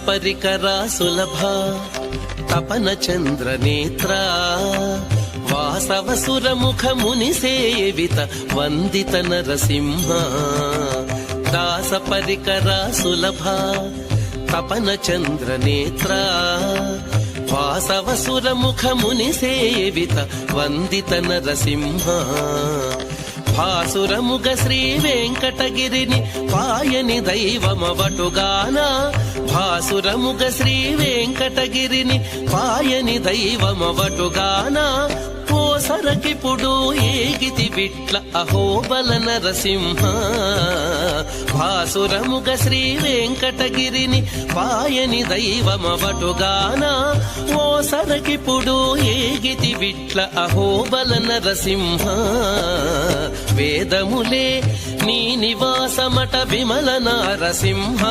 పరికరా సులభ తపన చంద్ర నేత్ర వాసవసుర ముఖ ముని సేవిత వందిత నరసింహ దాస పరికరా సులభ తపన చంద్ర నేత్ర వాసవసుర ముఖ ముని సేవిత వందిత నరసింహ భాసురముగ శ్రీ వెంకటగిరిని పాయని దైవమవటుగాన భాసురముగ శ్రీ వెంకటగిరిని పాయని దైవమవటుగాన పోసరకిపుడు ఏగితి విట్ల అహోబల నరసింహ భాసురముగ శ్రీ వెంకటగిరిని పాయని దైవమవటుగాన ఓసరకిపుడు ఏగితి విట్ల అహోబల నరసింహ వేదములే నీ నివాసమట విమల నరసింహ